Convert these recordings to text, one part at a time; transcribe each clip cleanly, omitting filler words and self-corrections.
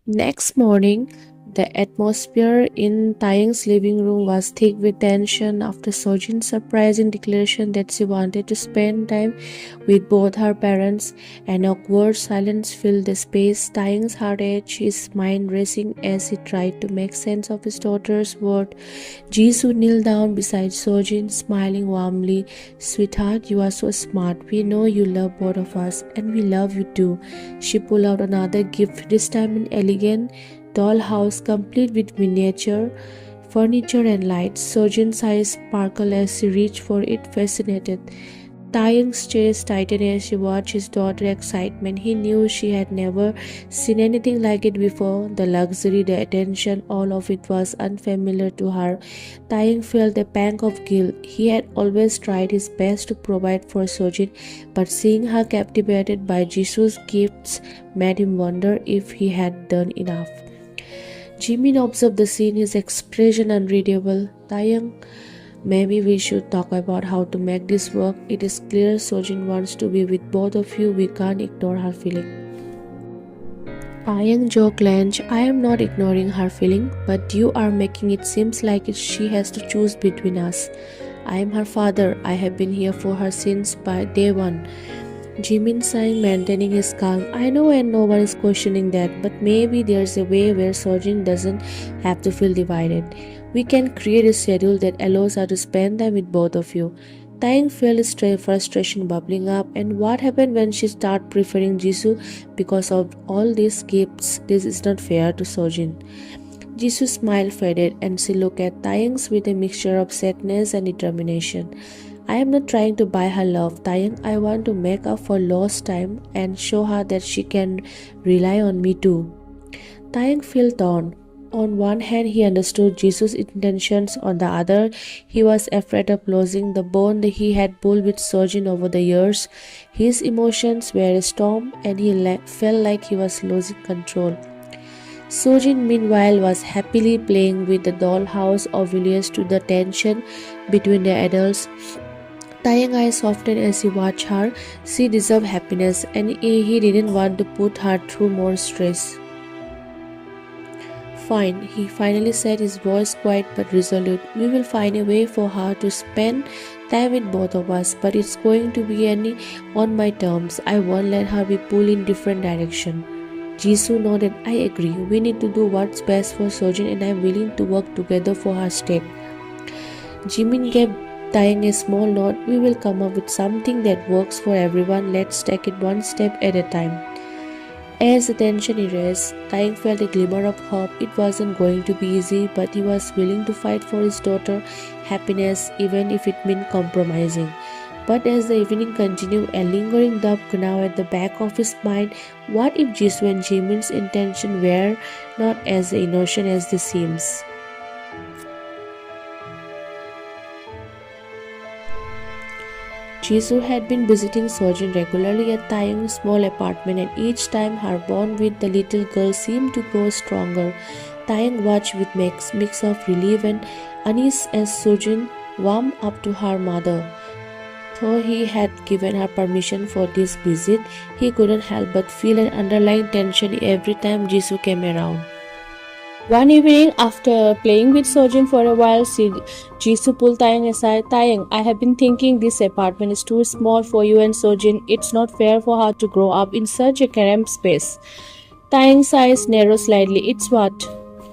Next morning, the atmosphere in Taeyang's living room was thick with tension after Sojin's surprising declaration that she wanted to spend time with both her parents. An awkward silence filled the space. Taeyang's heart ached, his mind racing as he tried to make sense of his daughter's word. Jisoo knelt down beside Sojin, smiling warmly. Sweetheart, you are so smart. We know you love both of us, and we love you too. She pulled out another gift, this time an elegant dollhouse complete with miniature furniture and lights. Sojin's eyes sparkled as she reached for it, fascinated. Taeyang's chest tightened as she watched his daughter's excitement. He knew she had never seen anything like it before. The luxury, the attention, all of it was unfamiliar to her. Taeyang felt a pang of guilt. He had always tried his best to provide for Sojin, but seeing her captivated by Jisoo's gifts made him wonder if he had done enough. Jimin observed the scene, his expression unreadable. Taeyang, maybe we should talk about how to make this work. It is clear Sojin wants to be with both of you. We can't ignore her feeling. Taeyang jaw clenched. I am not ignoring her feeling, but you are making it seem like she has to choose between us. I am her father. I have been here for her since by day one. Jimin sighing, maintaining his calm. I know and no one is questioning that, but maybe there's a way where Sojin doesn't have to feel divided. We can create a schedule that allows her to spend time with both of you. Taeyang felt his frustration bubbling up, and what happened when she started preferring Jisoo because of all these gifts? This is not fair to Sojin. Jisoo's smile faded, and she looked at Taeyang with a mixture of sadness and determination. I am not trying to buy her love, Taeyang. I want to make up for lost time and show her that she can rely on me too. Taeyang felt torn. On one hand, he understood Jisoo's intentions. On the other, he was afraid of losing the bond that he had built with Sojin over the years. His emotions were a storm, and he felt like he was losing control. Sojin, meanwhile, was happily playing with the dollhouse, oblivious to the tension between the adults. Taeyang's eyes softened as he watched her. She deserved happiness, and he didn't want to put her through more stress. Fine, he finally said, his voice quiet but resolute. We will find a way for her to spend time with both of us, but it's going to be on my terms. I won't let her be pulled in different direction. Jisoo nodded. I agree. We need to do what's best for Sojin, and I'm willing to work together for her sake. Jimin gave Taeyang a small nod. We will come up with something that works for everyone. Let's take it one step at a time. As the tension erased, Taeyang felt a glimmer of hope. It wasn't going to be easy, but he was willing to fight for his daughter's happiness, even if it meant compromising. But as the evening continued, a lingering doubt gnawed at the back of his mind. What if Jisoo and Jimin's intention were not as innocent as they seem? Jisoo had been visiting Sojin regularly at Taeyang's small apartment, and each time her bond with the little girl seemed to grow stronger. Taeyang watched with mix of relief and unease as Sojin warmed up to her mother. Though he had given her permission for this visit, he couldn't help but feel an underlying tension every time Jisoo came around. One evening, after playing with Sojin for a while, Jisoo pulled Taeyang aside. Taeyang, I have been thinking this apartment is too small for you and Sojin. It's not fair for her to grow up in such a cramped space. Taeyang's eyes narrowed slightly. It's what?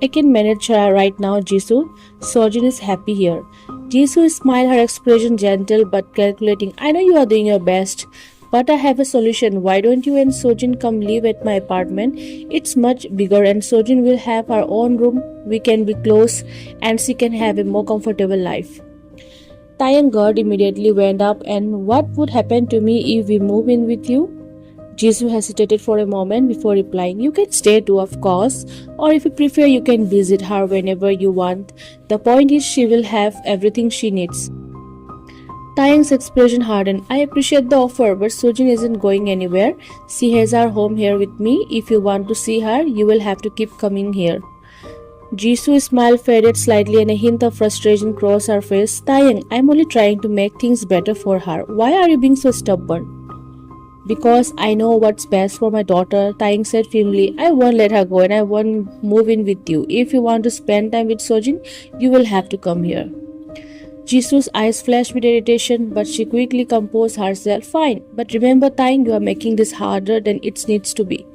I can manage her right now, Jisoo. Sojin is happy here. Jisoo smiled, her expression gentle but calculating. I know you are doing your best, but I have a solution. Why don't you and Sojin come live at my apartment? It's much bigger and Sojin will have her own room. We can be close and she can have a more comfortable life. Taeyang guard immediately went up. And what would happen to me if we move in with you? Jisoo hesitated for a moment before replying. You can stay too, of course, or if you prefer, you can visit her whenever you want. The point is, she will have everything she needs. Taeyang's expression hardened. I appreciate the offer, but Sojin isn't going anywhere. She has her home here with me. If you want to see her, you will have to keep coming here. Jisoo's smile faded slightly and a hint of frustration crossed her face. Taeyang, I'm only trying to make things better for her. Why are you being so stubborn? Because I know what's best for my daughter, Taeyang said firmly. I won't let her go and I won't move in with you. If you want to spend time with Sojin, you will have to come here. Jisu's eyes flashed with irritation, but she quickly composed herself. Fine, but remember, Taeyang, you are making this harder than it needs to be.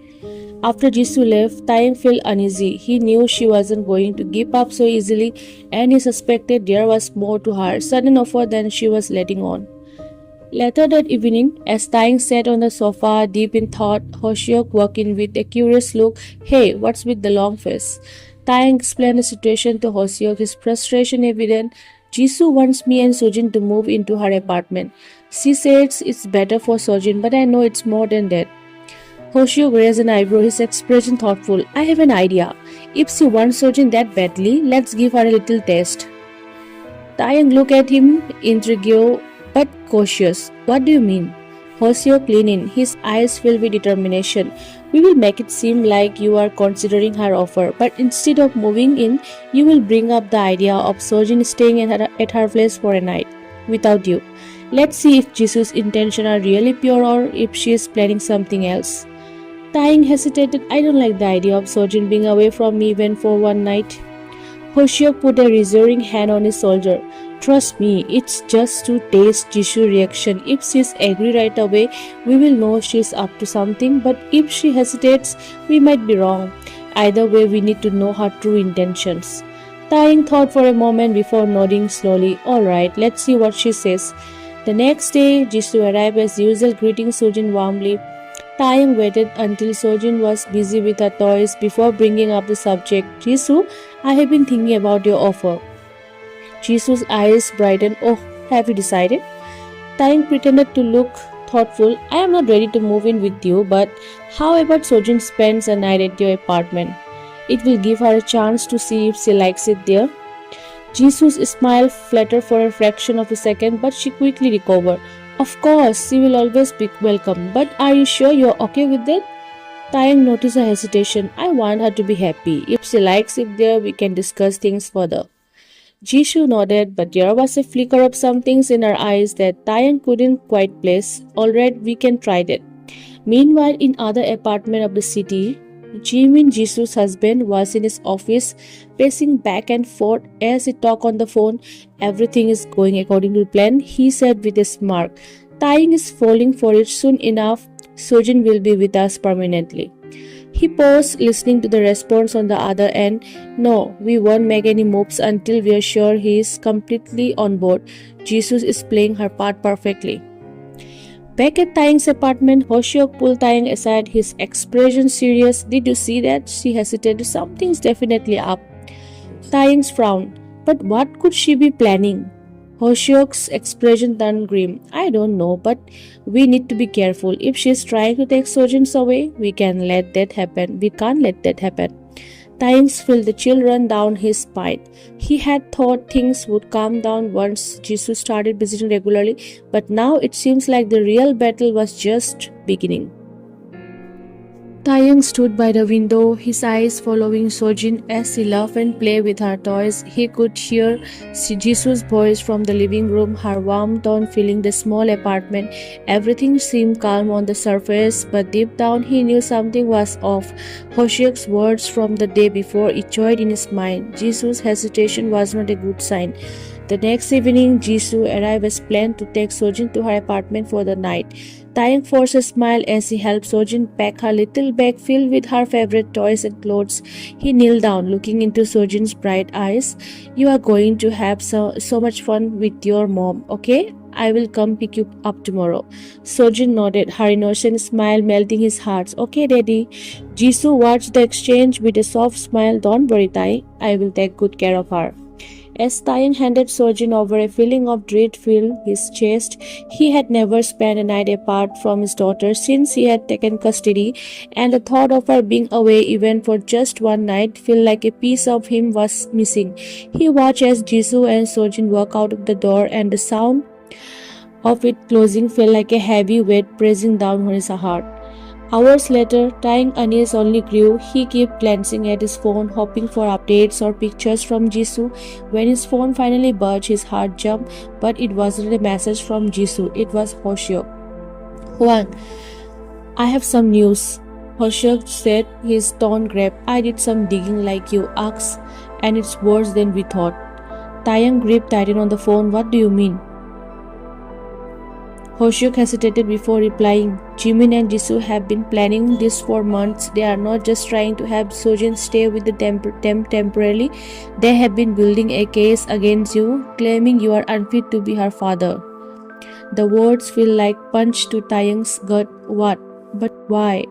After Jisoo left, Taeyang felt uneasy. He knew she wasn't going to give up so easily, and he suspected there was more to her sudden offer than she was letting on. Later that evening, as Taeyang sat on the sofa deep in thought, Hoshyok walked in with a curious look. Hey, what's with the long face? Taeyang explained the situation to Hoshyok, his frustration evident. Jisoo wants me and Sojin to move into her apartment. She says it's better for Sojin, but I know it's more than that. Hoshyok raised an eyebrow, his expression thoughtful. I have an idea. If she wants Sojin that badly, let's give her a little taste. Taeyang looked at him, intrigued but cautious. What do you mean? Hoshyok leaned in, his eyes filled with determination. We will make it seem like you are considering her offer, but instead of moving in, you will bring up the idea of Sojin staying at her place for a night without you. Let's see if Jisu's intentions are really pure or if she is planning something else. Taeyang hesitated. I don't like the idea of Sojin being away from me even for one night. Hoshyok put a reassuring hand on his shoulder. Trust me, it's just to taste Jisu's reaction. If she's angry right away, we will know she's up to something, but if she hesitates, we might be wrong. Either way, we need to know her true intentions. Taeyang thought for a moment before nodding slowly. Alright, let's see what she says. The next day, Jisoo arrived as usual, greeting Sojin warmly. Taeyang waited until Sojin was busy with her toys before bringing up the subject. Jisoo, I have been thinking about your offer. Jisoo's eyes brightened. Oh, have you decided? Taeyang pretended to look thoughtful. I am not ready to move in with you, but how about Sojin spends a night at your apartment? It will give her a chance to see if she likes it there. Jisoo's smile fluttered for a fraction of a second, but she quickly recovered. Of course, she will always be welcome, but are you sure you're okay with that? Taeyang noticed her hesitation. I want her to be happy. If she likes it there, we can discuss things further. Jisoo nodded, but there was a flicker of some things in her eyes that Taeyang couldn't quite place. Alright, we can try that. Meanwhile, in other apartment of the city, Jimin, Jisoo's husband, was in his office, pacing back and forth as he talked on the phone. Everything is going according to plan, he said with a smirk. Taeyang is falling for it. Soon enough, Sojin will be with us permanently. He paused, listening to the response on the other end. No, we won't make any moves until we are sure he is completely on board. Jisoo is playing her part perfectly. Back at Taeyang's apartment, Hoshyok pulled Taeyang aside, his expression serious. Did you see that? She hesitated. Something's definitely up. Taeyang's frowned. But what could she be planning? Hoshyok's expression turned grim. I don't know, but we need to be careful. If she's trying to take Sojin away, we can't let that happen. Taeyang felt the chill run down his spine. He had thought things would calm down once Jisoo started visiting regularly, but now it seems like the real battle was just beginning. Taeyang stood by the window, his eyes following Sojin as she laughed and played with her toys. He could hear Jisoo's voice from the living room, her warm tone filling the small apartment. Everything seemed calm on the surface, but deep down he knew something was off. Hoshyok's words from the day before echoed in his mind. Jisoo's hesitation was not a good sign. The next evening, Jisoo arrived as planned to take Sojin to her apartment for the night. Taeyang forced a smile as he helped Sojin pack her little bag filled with her favorite toys and clothes. He kneeled down, looking into Sojin's bright eyes. You are going to have so much fun with your mom, okay? I will come pick you up tomorrow. Sojin nodded, her innocent smile melting his heart. Okay, Daddy. Jisoo watched the exchange with a soft smile. Don't worry, Taeyang. I will take good care of her. As Taeyang handed Sojin over, a feeling of dread filled his chest. He had never spent a night apart from his daughter since he had taken custody, and the thought of her being away even for just one night felt like a piece of him was missing. He watched as Jisoo and Sojin walked out of the door, and the sound of it closing felt like a heavy weight pressing down on his heart. Hours later, Taeyang's unease only grew. He kept glancing at his phone, hoping for updates or pictures from Jisoo. When his phone finally buzzed, his heart jumped, but it wasn't a message from Jisoo. It was Hoshyok. Hwang, I have some news. Hoshuk said, his tone grave. I did some digging like you asked, and it's worse than we thought. Taeyang gripped Titan on the phone. What do you mean? Hoshuk hesitated before replying. Jimin and Jisoo have been planning this for months. They are not just trying to have Sojin stay with the temporarily. They have been building a case against you, claiming you are unfit to be her father. The words feel like punch to Taeyang's gut. What? But why?